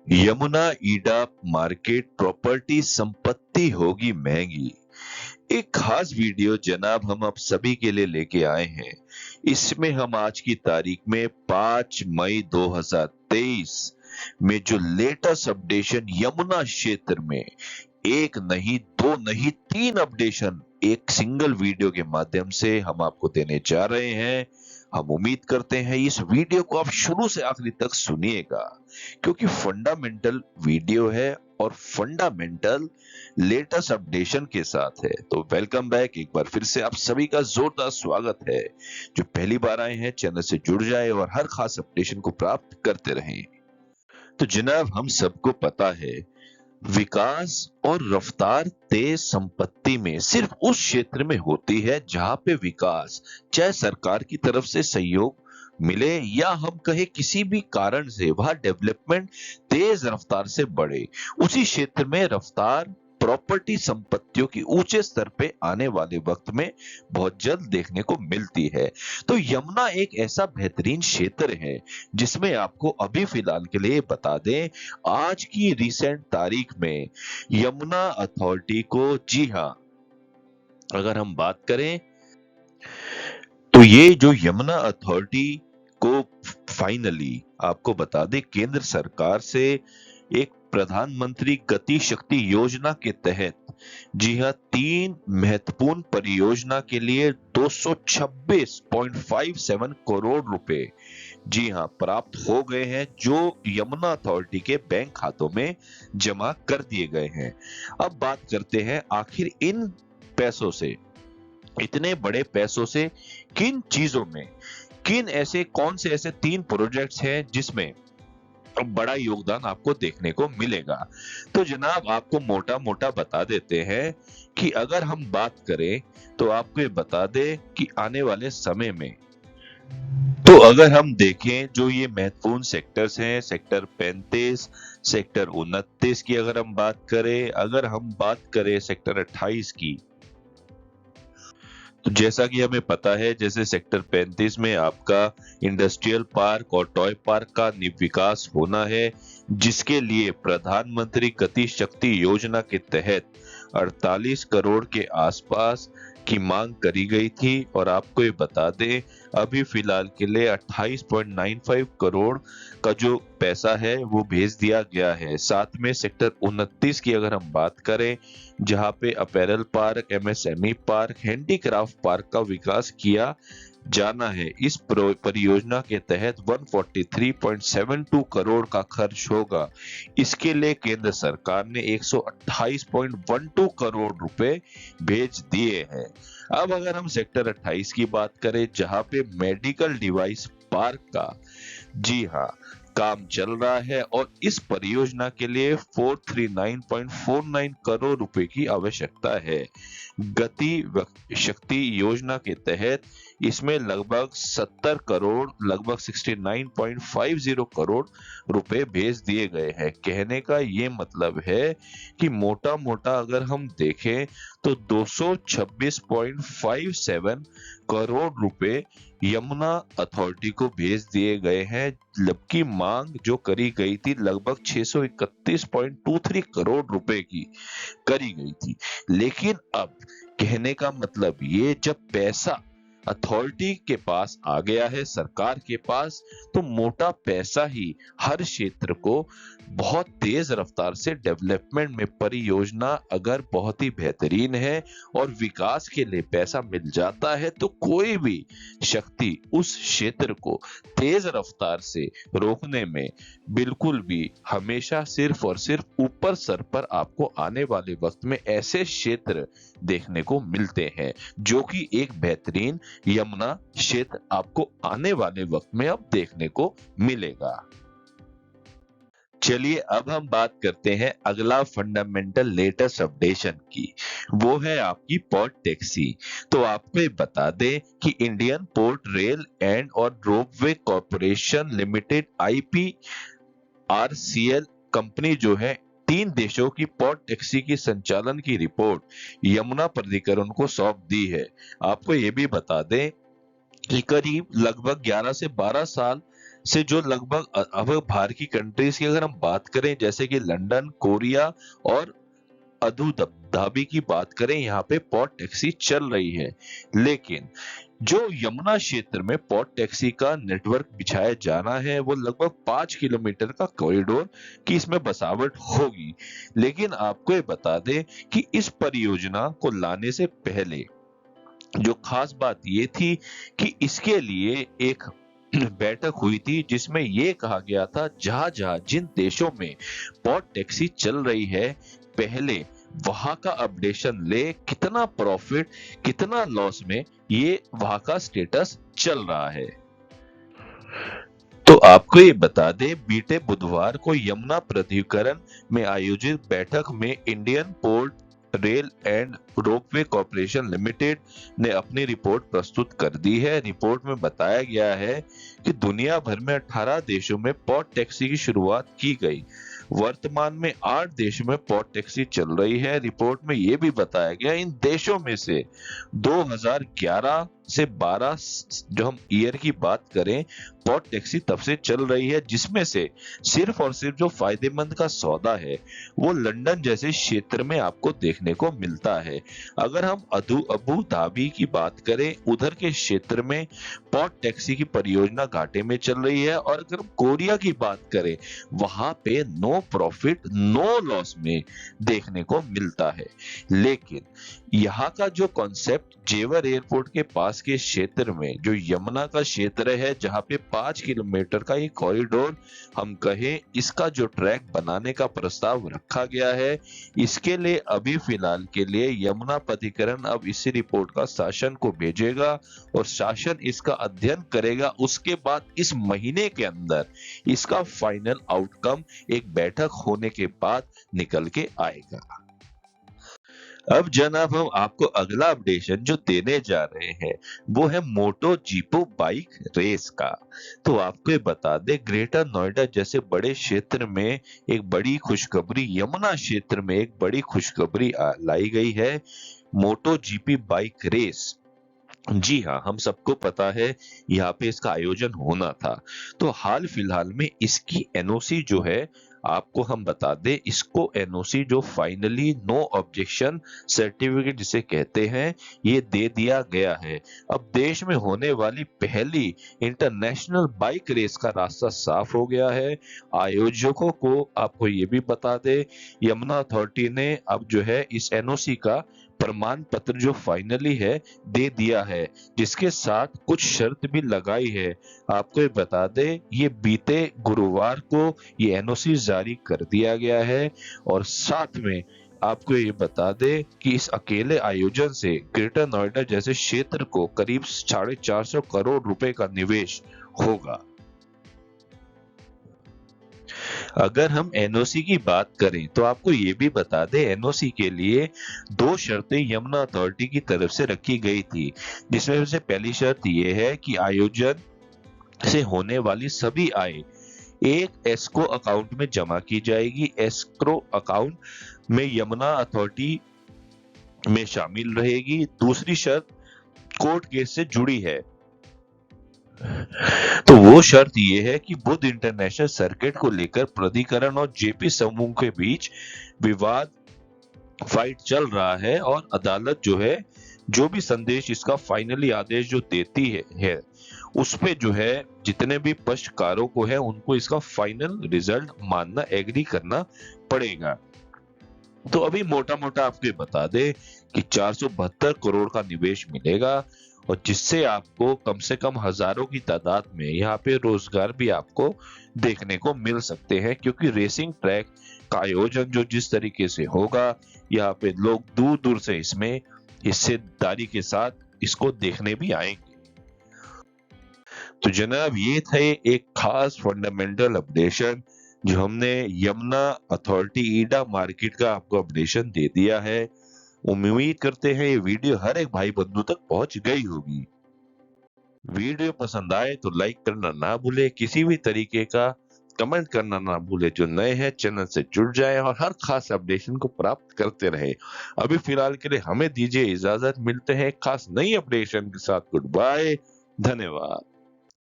Yamuna ईडा market property संपत्ति होगी महंगी। एक खास वीडियो जनाब हम आप सभी के लिए लेके आए हैं। इसमें हम आज की तारीख में 5 मई 2023 में जो लेटेस्ट अपडेशन यमुना क्षेत्र में एक नहीं दो नहीं तीन अपडेशन एक सिंगल वीडियो के माध्यम से हम आपको देने जा रहे हैं। हम उम्मीद करते हैं इस वीडियो को आप शुरू से आखिरी तक सुनिएगा, क्योंकि फंडामेंटल वीडियो है और फंडामेंटल लेटेस्ट अपडेशन के साथ है। तो वेलकम बैक, एक बार फिर से आप सभी का जोरदार स्वागत है। जो पहली बार आए हैं चैनल से जुड़ जाए और हर खास अपडेशन को प्राप्त करते रहें। तो जनाब हम सबको पता है, विकास और रफ्तार तेज संपत्ति में सिर्फ उस क्षेत्र में होती है जहां पे विकास चाहे सरकार की तरफ से सहयोग मिले या हम कहे किसी भी कारण से वहां डेवलपमेंट तेज रफ्तार से बढ़े, उसी क्षेत्र में रफ्तार प्रॉपर्टी संपत्तियों की ऊंचे स्तर पे आने वाले वक्त में बहुत जल्द देखने को मिलती है। तो यमुना एक ऐसा बेहतरीन क्षेत्र है जिसमें आपको अभी फिलहाल के लिए बता दें, आज की रिसेंट तारीख में यमुना अथॉरिटी को, जी हाँ, अगर हम बात करें तो ये जो यमुना अथॉरिटी को फाइनली आपको बता दें, केंद्र सरकार से एक प्रधानमंत्री गति शक्ति योजना के तहत, जी हाँ, 3 महत्वपूर्ण परियोजना के लिए 226.57 करोड़ रुपए, जी हाँ, प्राप्त हो गए हैं, जो यमुना अथॉरिटी के बैंक खातों में जमा कर दिए गए हैं। अब बात करते हैं आखिर इन पैसों से, इतने बड़े पैसों से किन चीजों में, कौन से ऐसे 3 प्रोजेक्ट्स हैं जिसमें बड़ा योगदान आपको देखने को मिलेगा। तो जनाब आपको मोटा मोटा बता देते हैं कि अगर हम बात करें तो आपको ये बता दें कि आने वाले समय में, तो अगर हम देखें जो ये महत्वपूर्ण सेक्टर्स हैं, सेक्टर 35, सेक्टर 29 की अगर हम बात करें, अगर हम बात करें सेक्टर 28 की, तो जैसा कि हमें पता है, जैसे सेक्टर 35 में आपका इंडस्ट्रियल पार्क और टॉय पार्क का विकास होना है, जिसके लिए प्रधानमंत्री गति शक्ति योजना के तहत 48 करोड़ के आसपास की मांग करी गई थी। और आपको ये बता दें अभी फिलहाल के लिए 28.95 करोड़ का जो पैसा है वो भेज दिया गया है। साथ में सेक्टर 29 की अगर हम बात करें, जहां पे apparel park, MSME park, handicraft park का विकास किया जाना है, इस परियोजना के तहत 143.72 करोड़ का खर्च होगा। इसके लिए केंद्र सरकार ने 128.12 करोड़ रुपए भेज दिए हैं। अब अगर हम सेक्टर 28 की बात करें, जहां पे मेडिकल डिवाइस पार्क का, जी हाँ, काम चल रहा है और इस परियोजना के लिए 439.49 करोड़ रुपए की आवश्यकता है। गति शक्ति योजना के तहत इसमें लगभग 70 करोड़, लगभग 69.50 करोड़ रुपए भेज दिए गए हैं। कहने का ये मतलब है कि मोटा मोटा अगर हम देखें तो 226.57 करोड़ रुपए यमुना अथॉरिटी को भेज दिए गए हैं, जबकि मांग जो करी गई थी लगभग 631.23 करोड़ रुपए की करी गई थी। लेकिन अब कहने का मतलब ये, जब पैसा अथॉरिटी के पास आ गया है, सरकार के पास, तो मोटा पैसा ही हर क्षेत्र को बहुत तेज रफ्तार से डेवलपमेंट में, परियोजना अगर बहुत ही बेहतरीन है और विकास के लिए पैसा मिल जाता है, तो कोई भी शक्ति उस क्षेत्र को तेज रफ्तार से रोकने में बिल्कुल भी हमेशा सिर्फ और सिर्फ ऊपर सर पर आपको आने वाले वक्त में ऐसे क्षेत्र देखने को मिलते हैं, जो कि एक बेहतरीन यमुना क्षेत्र आपको आने वाले वक्त में अब देखने को मिलेगा। चलिए अब हम बात करते हैं अगला फंडामेंटल लेटेस्ट अपडेशन की, वो है आपकी पोर्ट टैक्सी। तो आपको ये बता दें कि इंडियन पोर्ट रेल एंड और ropeway corporation limited IPRCL company जो है, 3 देशों की पोर्ट टैक्सी की संचालन की रिपोर्ट यमुना प्राधिकरण को सौंप दी है। आपको ये भी बता दें कि करीब लगभग 11 से 12 साल से जो लगभग अब बाहर की कंट्रीज की अगर हम बात करें, जैसे कि लंदन, कोरिया और अबू धाबी की बात करें, यहाँ पे पॉट टैक्सी चल रही है। लेकिन जो यमुना क्षेत्र में पॉट टैक्सी का नेटवर्क बिछाया जाना है, वो लगभग 5 किलोमीटर का कॉरिडोर की इसमें बसावट होगी। लेकिन आपको ये बता दें कि इस परियोजना को लाने से पहले जो खास बात ये थी कि इसके लिए एक बैठक हुई थी, जिसमें ये कहा गया था जहां जहां जिन देशों में पॉट टैक्सी चल रही है, पहले वहां का अपडेशन ले, कितना प्रॉफिट कितना लॉस में ये वहां का स्टेटस चल रहा है। तो आपको ये बता दें, बीते बुधवार को यमुना प्राधिकरण में आयोजित बैठक में Indian port rail and ropeway corporation limited ने अपनी रिपोर्ट प्रस्तुत कर दी है। रिपोर्ट में बताया गया है कि दुनिया भर में 18 देशों में पॉट टैक्सी की शुरुआत की गई। वर्तमान में 8 देशों में पॉट टैक्सी चल रही है। रिपोर्ट में यह भी बताया गया, इन देशों में से 2011 से 12 जो हम ईयर की बात करें, पॉट टैक्सी तब से चल रही है, जिसमें से सिर्फ और सिर्फ जो फायदेमंद का सौदा है वो लंदन जैसे क्षेत्र में आपको देखने को मिलता है। अगर हम अबू धाबी की बात करें, उधर के क्षेत्र में पॉट टैक्सी की परियोजना घाटे में चल रही है। और अगर हम कोरिया की बात करें, वहां पे नो प्रॉफिट नो लॉस में देखने को मिलता है। लेकिन यहाँ का जो कॉन्सेप्ट जेवर एयरपोर्ट के पास के क्षेत्र में, जो यमुना का क्षेत्र है, जहाँ पे 5 किलोमीटर का ये कॉरिडोर हम कहें, इसका जो ट्रैक बनाने का प्रस्ताव रखा गया है, इसके लिए अभी फिलहाल के लिए यमुना प्राधिकरण अब इसी रिपोर्ट का शासन को भेजेगा और शासन इसका अध्ययन करेगा। उसके बाद इस महीने के अंदर इसका फाइनल आउटकम एक बैठक होने के बाद निकल के आएगा। अब जनाब, हम आपको अगला अपडेशन जो देने जा रहे हैं वो है मोटो जीपो बाइक रेस का। तो आपको ये बता दें, ग्रेटर नोएडा जैसे बड़े क्षेत्र में एक बड़ी खुशखबरी, यमुना क्षेत्र में एक बड़ी खुशखबरी लाई गई है। मोटो जीपी बाइक रेस, जी हाँ, हम सबको पता है यहाँ पे इसका आयोजन होना था। तो हाल फिलहाल में इसकी एनओसी जो है, आपको हम बता दें, इसको एनओसी जो फाइनली नो ऑब्जेक्शन सर्टिफिकेट जिसे कहते हैं, ये दे दिया गया है। अब देश में होने वाली पहली इंटरनेशनल बाइक रेस का रास्ता साफ हो गया है। आयोजकों को आपको ये भी बता दें, यमुना अथॉरिटी ने अब जो है इस एनओसी का प्रमाण पत्र जो फाइनली है दे दिया है, जिसके साथ कुछ शर्त भी लगाई है। आपको ये बता दें, ये बीते गुरुवार को ये एनओसी जारी कर दिया गया है। और साथ में आपको ये बता दें कि इस अकेले आयोजन से ग्रेटर नोएडा जैसे क्षेत्र को करीब 450 करोड़ रुपए का निवेश होगा। अगर हम एनओसी की बात करें तो आपको ये भी बता दें, एनओसी के लिए 2 शर्तें यमुना अथॉरिटी की तरफ से रखी गई थी, जिसमें से पहली शर्त ये है कि आयोजन से होने वाली सभी आय एक एस्क्रो अकाउंट में जमा की जाएगी। एस्क्रो अकाउंट में यमुना अथॉरिटी में शामिल रहेगी। दूसरी शर्त कोर्ट केस से जुड़ी है। तो वो शर्त ये है कि बुध इंटरनेशनल सर्किट को लेकर प्राधिकरण और जेपी समूह के बीच विवाद फाइट चल रहा है, और अदालत जो है जो भी संदेश इसका फाइनली आदेश जो देती है उस पे जो है जितने भी पक्षकारों को है उनको इसका फाइनल रिजल्ट मानना, एग्री करना पड़ेगा। तो अभी मोटा मोटा आपको ये बता दे कि 472 करोड़ का निवेश मिलेगा, और जिससे आपको कम से कम हजारों की तादाद में यहाँ पे रोजगार भी आपको देखने को मिल सकते हैं। क्योंकि रेसिंग ट्रैक का आयोजन जो जिस तरीके से होगा, यहाँ पे लोग दूर दूर से इसमें हिस्सेदारी के साथ इसको देखने भी आएंगे। तो जनाब, ये थे एक खास फंडामेंटल अपडेशन जो हमने यमुना अथॉरिटी ईडा मार्केट का आपको अपडेशन दे दिया है। उम्मीद करते हैं ये वीडियो हर एक भाई बंधु तक पहुंच गई होगी। वीडियो पसंद आए तो लाइक करना ना भूले, किसी भी तरीके का कमेंट करना ना भूले। जो नए हैं चैनल से जुड़ जाएं और हर खास अपडेशन को प्राप्त करते रहे। अभी फिलहाल के लिए हमें दीजिए इजाजत, मिलते हैं खास नई अपडेशन के साथ। गुड बाय, धन्यवाद।